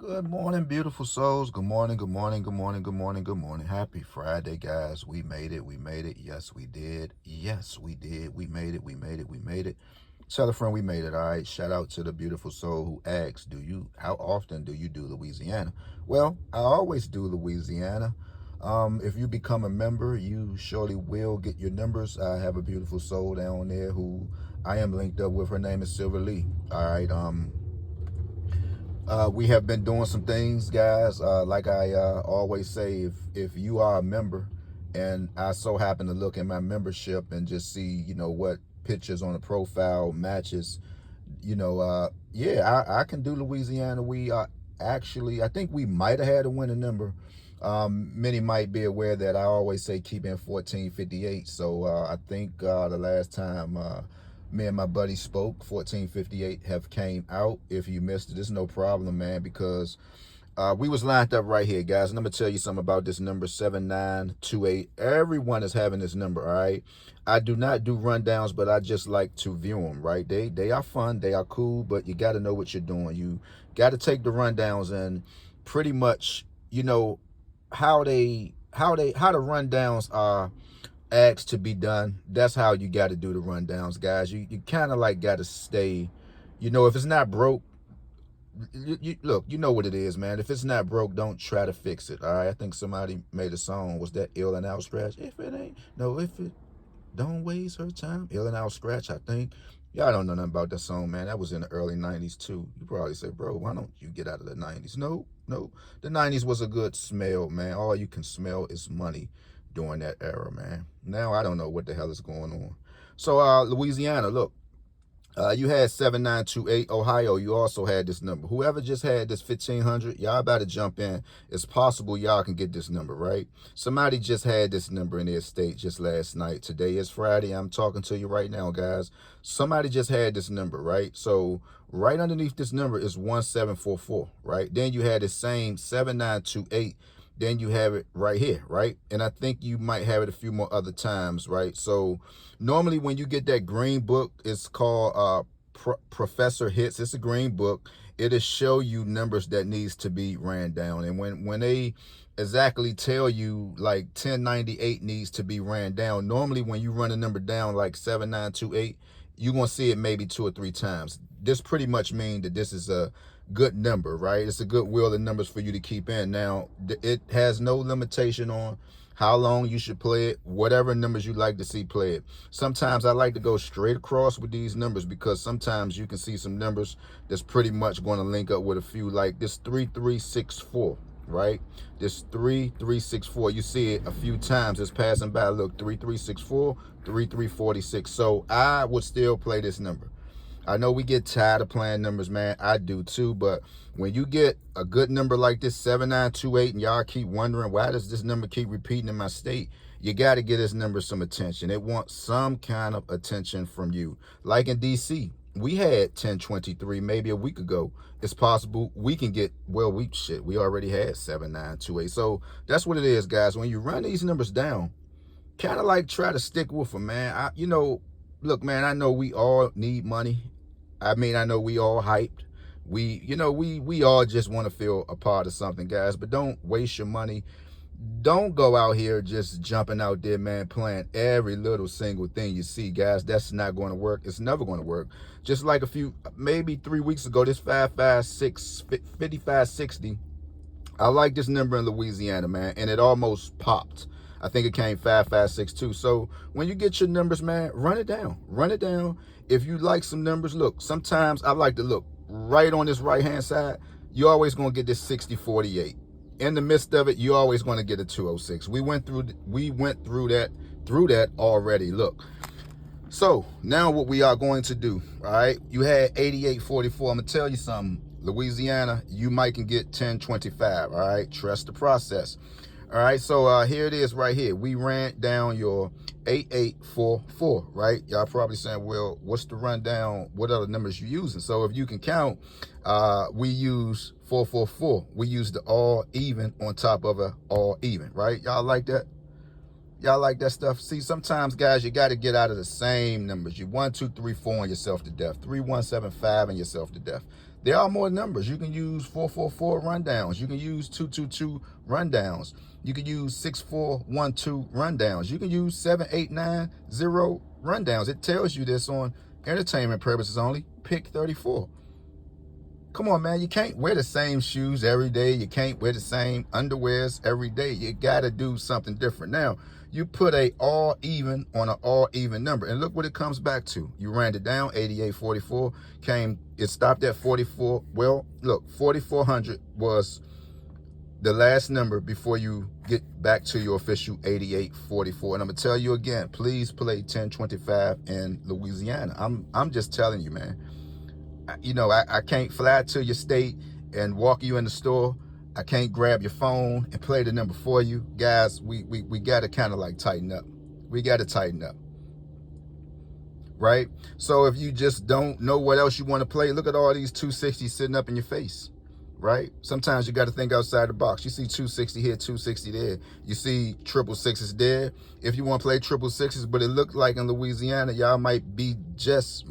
Good morning, beautiful souls. Good morning, good morning, good morning, good morning, good morning. Happy Friday, guys. We made it. We made it. Yes, we did. Yes, we did. We made it. We made it. We made it. Tell a friend we made it. All right. Shout out to the beautiful soul who asks, how often do you do Louisiana? Well, I always do Louisiana. If you become a member, you surely will get your numbers. I have a beautiful soul down there who I am linked up with. Her name is Silver Lee. All right. We have been doing some things, guys. Like I always say, if you are a member, and I so happen to look at my membership and just see, what pictures on the profile matches, yeah, I can do Louisiana. We are actually, I think we might have had a winning number. Many might be aware that I always say keep in 1458. So I think the last time me and my buddy spoke, 1458 have came out. If you missed it, it's no problem, man, because we was lined up right here, guys. And I'm gonna tell you something about this number 7928. Everyone is having this number, all right? I do not do rundowns, but I just like to view them, right? They are fun, they are cool, but you got to know what you're doing. You got to take the rundowns and pretty much, how the rundowns are asked to be done. That's how you got to do the rundowns, guys. You kind of like got to stay. If it's not broke, look, you know what it is, man. If it's not broke, don't try to fix it. All right. I think somebody made a song. Was that Ill and Out Scratch? If it ain't, no, if it don't waste her time. Ill and Out Scratch, I think. Y'all don't know nothing about that song, man. That was in the early 90s, too. You probably say, bro, why don't you get out of the 90s? No, no. The 90s was a good smell, man. All you can smell is money during that era, man. Now I don't know what the hell is going on. So, Louisiana, look. You had 7928 Ohio. You also had this number. Whoever just had this 1500, y'all about to jump in. It's possible y'all can get this number, right? Somebody just had this number in their state just last night. Today is Friday. I'm talking to you right now, guys. Somebody just had this number, right? So right underneath this number is 1744, right? Then you had the same 7928. Then you have it right here, right? And I think you might have it a few more other times, right? So normally when you get that green book, it's called Professor Hits. It's a green book. It'll show you numbers that needs to be ran down. And when they exactly tell you like 1098 needs to be ran down, normally when you run a number down like 7928, you're going to see it maybe 2 or 3 times. This pretty much means that this is a good number, right? It's a good wheel of numbers for you to keep in. Now, it has no limitation on how long you should play it, whatever numbers you like to see play it. Sometimes I like to go straight across with these numbers because sometimes you can see some numbers that's pretty much going to link up with a few, like this 3364, right? This 3364, you see it a few times. It's passing by. Look, 3364, 3346. So I would still play this number. I know we get tired of playing numbers, man. I do too. But when you get a good number like this, 7928, and y'all keep wondering, why does this number keep repeating in my state? You got to get this number some attention. It wants some kind of attention from you. Like in DC, we had 1023 maybe a week ago. It's possible we can get, well, we already had 7928. So that's what it is, guys. When you run these numbers down, kind of like try to stick with them, man. Look, man, I know we all need money. I mean, I know we all hyped. We all just want to feel a part of something, guys. But don't waste your money. Don't go out here just jumping out there, man, playing every little single thing you see, guys. That's not going to work. It's never going to work. Just like maybe 3 weeks ago, this 556 5560. I like this number in Louisiana, man, and it almost popped. I think it came 5562. So when you get your numbers, man, run it down. Run it down. If you like some numbers, look, sometimes I like to look right on this right-hand side. You're always going to get this 6048. In the midst of it, you're always going to get a 206. We went through that already. Look. So now what we are going to do, all right? You had 8844. I'm going to tell you something. Louisiana, you might can get 1025, all right? Trust the process. All right, so here it is right here. We ran down your 8844, right? Y'all probably saying, well, what's the rundown? What other numbers you using? So if you can count, we use 444. We use the all even on top of a all even, right? Y'all like that? Y'all like that stuff? See, sometimes, guys, you got to get out of the same numbers. You 1, 2, 3, 4 and yourself to death. 3, 1, 7, 5 and yourself to death. There are more numbers. You can use 444 rundowns. You can use 222 rundowns. You can use 6412 rundowns. You can use 7890 rundowns. It tells you this on entertainment purposes only. Pick 34. Come on, man. You can't wear the same shoes every day. You can't wear the same underwears every day. You got to do something different. Now, you put a all even on an all even number, and look what it comes back to. You ran it down, 8844 it stopped at 44. Well, look, 4400 was the last number before you get back to your official 8844. And I'm gonna tell you again, please play 1025 in Louisiana. I'm just telling you, man. You know, I can't fly to your state and walk you in the store. I can't grab your phone and play the number for you. Guys, we got to kind of like tighten up. We got to tighten up. Right? So if you just don't know what else you want to play, look at all these 260s sitting up in your face. Right? Sometimes you got to think outside the box. You see 260 here, 260 there. You see triple sixes there. If you want to play triple sixes, but it looked like in Louisiana, y'all might be just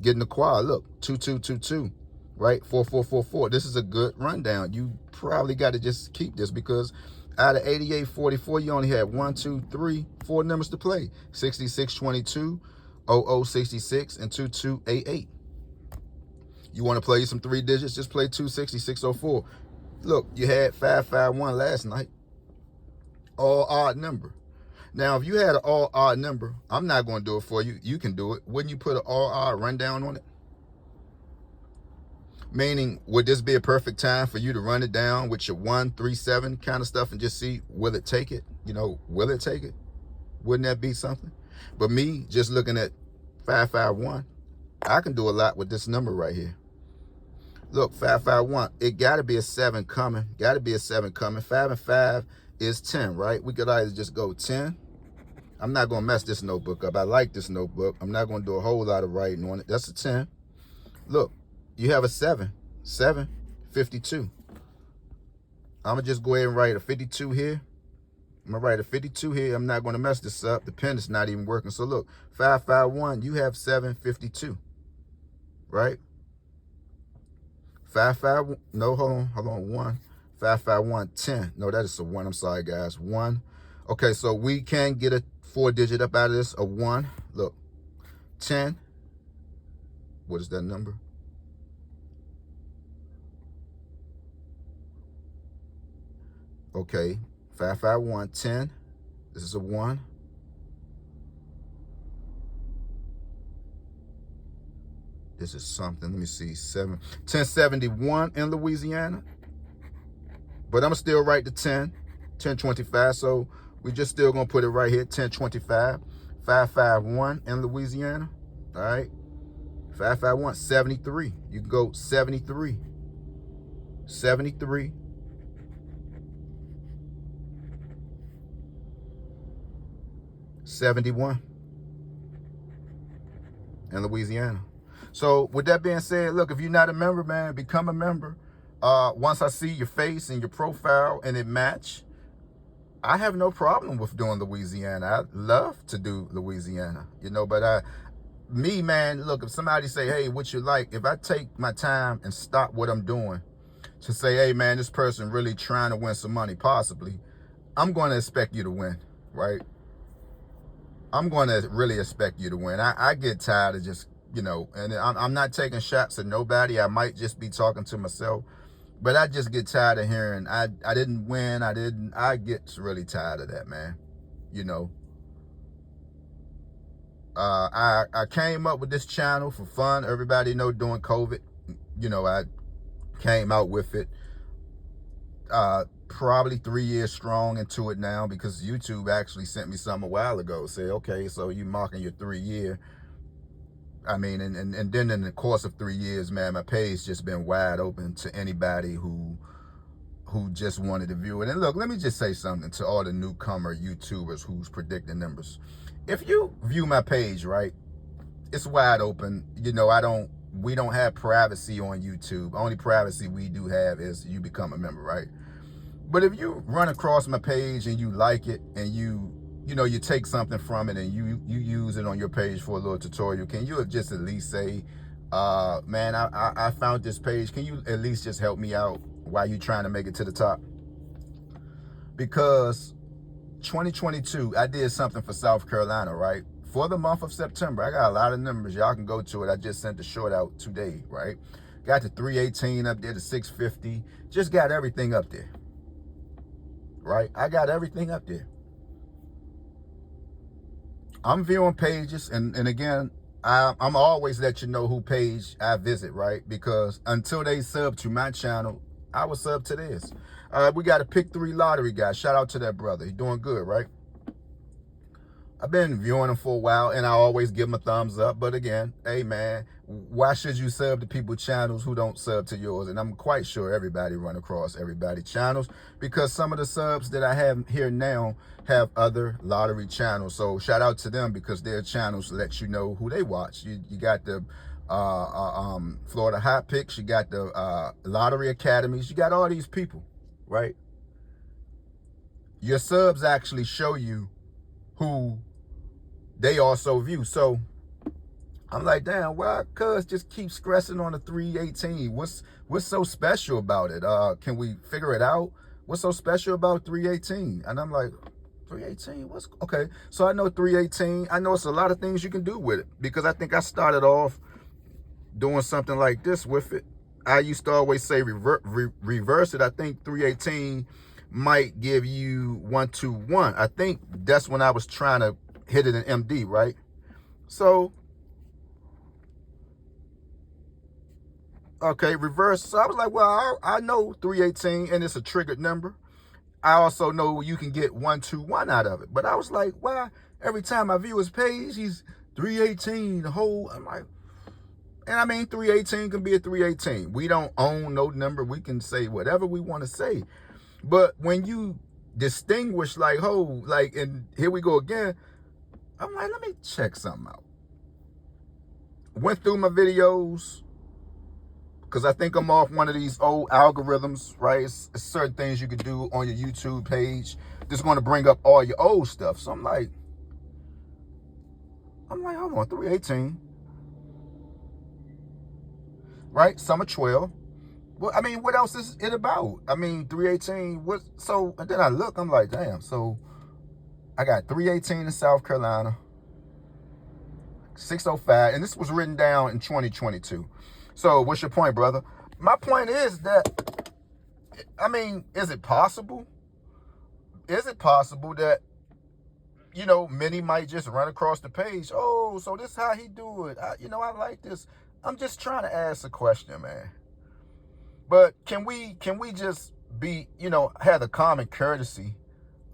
getting the quad. Look, 2222, right? 4444. This is a good rundown. You probably got to just keep this because out of 8844, you only had 4 numbers to play: 6622, 0066, and 2288. You want to play some 3 digits? Just play 26604. Look, you had 551 last night. All odd number. Now, if you had an all odd number, I'm not going to do it for you. You can do it. Wouldn't you put an all odd rundown on it? Meaning, would this be a perfect time for you to run it down with your 137 kind of stuff and just see, will it take it? You know, will it take it? Wouldn't that be something? But me just looking at 551, I can do a lot with this number right here. Look, 551, it got to be a 7 coming. Got to be a 7 coming. 5 and 5 is 10, right? We could either just go 10. I'm not going to mess this notebook up. I like this notebook. I'm not going to do a whole lot of writing on it. That's a 10. Look, you have a 7. 7, 52. I'm going to just go ahead and write a 52 here. I'm going to write a 52 here. I'm not going to mess this up. The pen is not even working. So look, 551, you have 752, right? 551, no, hold on, 1. 551, 10. No, that is a 1. I'm sorry, guys. 1. Okay, so we can get a 4-digit up out of this, a 1. Look, 10. What is that number? Okay, 551, 10. This is a 1. This is something. Let me see. 1071 in Louisiana. But I'm still write the 10, 1025. So we just still gonna put it right here, 1025. 551 in Louisiana. All right. 551, 73. You can go 73. 73. 71 in Louisiana. So with that being said, look, if you're not a member, man, become a member. Once I see your face and your profile and it match, I have no problem with doing Louisiana. I love to do Louisiana, you know, but me, man, look, if somebody say, hey, what you like, if I take my time and stop what I'm doing to say, hey, man, this person really trying to win some money, possibly, I'm going to expect you to win, right? I'm going to really expect you to win. I get tired of just, you know, and I'm not taking shots at nobody. I might just be talking to myself, but I just get tired of hearing, I didn't win. I get really tired of that, man. You know, I came up with this channel for fun. Everybody know during COVID, you know, I came out with it. Probably 3 years strong into it now because YouTube actually sent me some a while ago. Say, okay, so you marking your 3 year. I mean, and then in the course of 3 years, man, my page just been wide open to anybody who just wanted to view it. And look, let me just say something to all the newcomer YouTubers who's predicting numbers. If you view my page, right, it's wide open. You know, we don't have privacy on YouTube. Only privacy we do have is you become a member, right? But if you run across my page and you like it and you know, you take something from it and you use it on your page for a little tutorial, can you just at least say, Man, I found this page. Can you at least just help me out while you trying to make it to the top? Because 2022, I did something for South Carolina, right? For the month of September, I got a lot of numbers. Y'all can go to it. I just sent the short out today, right? Got the 318 up there, the 650. Just got everything up there, right? I got everything up there. I'm viewing pages, and again, I'm always let you know who page I visit, right? Because until they sub to my channel, I will sub to this. We got a pick 3 lottery guy. Shout out to that brother. He's doing good, right? I've been viewing him for a while, and I always give him a thumbs up. But again, hey man, why should you sub to people's channels who don't sub to yours? And I'm quite sure everybody run across everybody's channels, because some of the subs that I have here now have other lottery channels. So shout out to them, because their channels let you know who they watch. You got the Florida Hot Picks, you got the Lottery Academies, you got all these people, right? Your subs actually show you who they also view. So I'm like, damn, why cuz just keep stressing on the 318? What's so special about it? Can we figure it out? What's so special about 318? And I'm like, 318, what's okay? So I know 318. I know it's a lot of things you can do with it, because I think I started off doing something like this with it. I used to always say reverse it. I think 318 might give you 121. I think that's when I was trying to hit it in MD, right? So, okay, reverse. So I was like, well, I know 318 and it's a triggered number. I also know you can get 121 out of it. But I was like, why every time I view his page, he's 318 the whole, I'm like, and I mean, 318 can be a 318. We don't own no number. We can say whatever we want to say. But when you distinguish like, oh, like, and here we go again, I'm like, let me check something out. Went through my videos, because I think I'm off one of these old algorithms, right? It's certain things you could do on your YouTube page that's going to bring up all your old stuff. So I'm like, hold on, 318. Right? Summer 12. Well, I mean, what else is it about? I mean, 318, what? So, and then I look, I'm like, damn. So I got 318 in South Carolina, 605, and this was written down in 2022. So what's your point, brother? My point is that, I mean, is it possible? Is it possible that, you know, many might just run across the page? Oh, so this is how he do it. I like this. I'm just trying to ask a question, man. But can we just be, have the common courtesy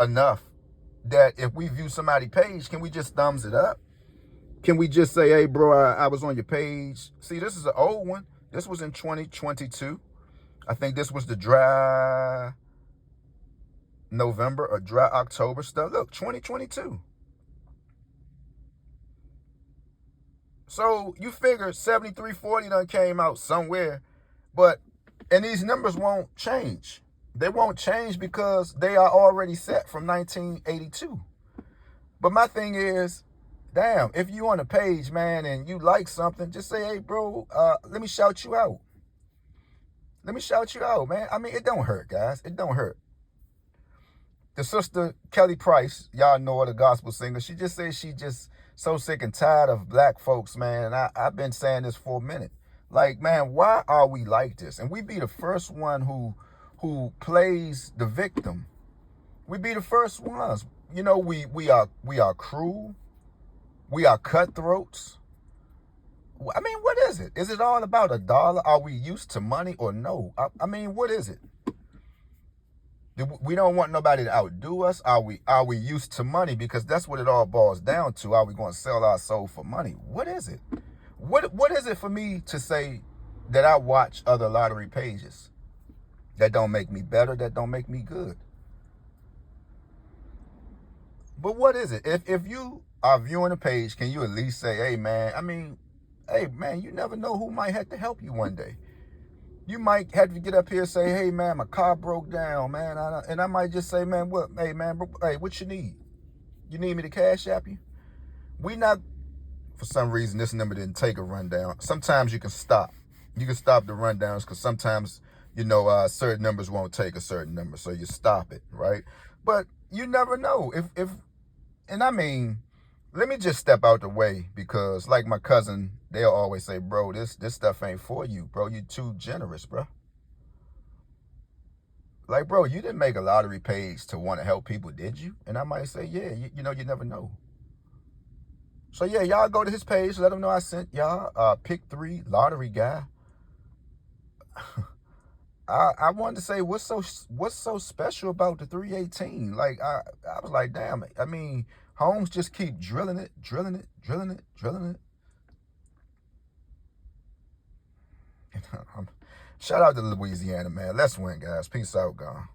enough that if we view somebody's page, can we just thumbs it up? Can we just say, hey, bro, I was on your page. See, this is an old one. This was in 2022. I think this was the dry November or dry October stuff. Look, 2022. So you figure 7340 done came out somewhere, and these numbers won't change. They won't change because they are already set from 1982. But my thing is, damn, if you on a page, man, and you like something, just say, hey, bro, let me shout you out. Let me shout you out, man. I mean, it don't hurt, guys. It don't hurt. The sister, Kelly Price, y'all know her, the gospel singer, she just says she just so sick and tired of black folks, man. And I've been saying this for a minute. Like, man, why are we like this? And we be the first one who plays the victim. We be the first ones. We are cruel. We are cutthroats. I mean, what is it? Is it all about a dollar? Are we used to money or no? I mean, what is it? We don't want nobody to outdo us. Are we used to money? Because that's what it all boils down to. Are we going to sell our soul for money? What is it? What is it for me to say that I watch other lottery pages? That don't make me better, that don't make me good. But what is it? If you are viewing a page, can you at least say, hey man, you never know who might have to help you one day. You might have to get up here and say, hey man, my car broke down, man. And I might just say, man, what you need? You need me to cash app you? for some reason this number didn't take a rundown. Sometimes you can stop. You can stop the rundowns because sometimes, certain numbers won't take a certain number, so you stop it, right? But you never know and I mean, let me just step out the way because, like my cousin, they'll always say, "Bro, this stuff ain't for you, bro. You too generous, bro." Like, bro, you didn't make a lottery page to want to help people, did you? And I might say, yeah, you never know. So yeah, y'all go to his page, let him know I sent y'all pick 3 lottery guy. I wanted to say what's so special about the 318? Like I was like, damn it. I mean, Holmes just keep drilling it, drilling it, drilling it, drilling it. Shout out to Louisiana, man. Let's win, guys. Peace out, gone.